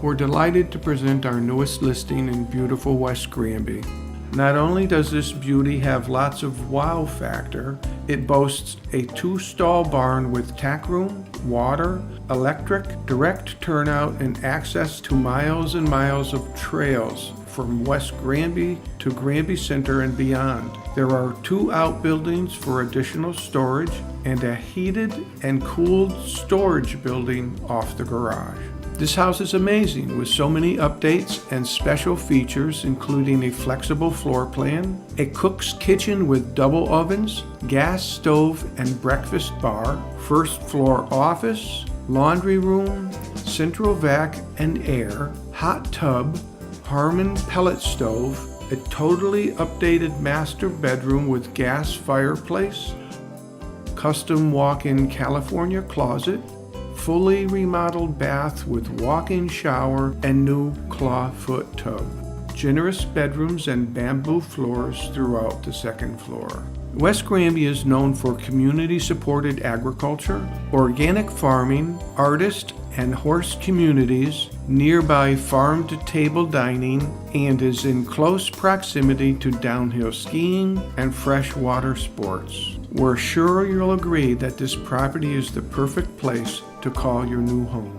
We're delighted to present our newest listing in beautiful West Granby. Not only does this beauty have lots of wow factor, it boasts a 2-stall barn with tack room, water, electric, direct turnout, and access to miles and miles of trails from West Granby to Granby Center and beyond. There are 2 outbuildings for additional storage and a heated and cooled storage building off the garage. This house is amazing with so many updates and special features, including a flexible floor plan, a cook's kitchen with double ovens, gas stove and breakfast bar, first floor office, laundry room, central vac and air, hot tub, Harmon pellet stove, a totally updated master bedroom with gas fireplace, custom walk-in California closet, fully remodeled bath with walk-in shower and new clawfoot tub. Generous bedrooms and bamboo floors throughout the second floor. West Granby is known for community-supported agriculture, organic farming, artist and horse communities, nearby farm-to-table dining, and is in close proximity to downhill skiing and freshwater sports. We're sure you'll agree that this property is the perfect place to call your new home.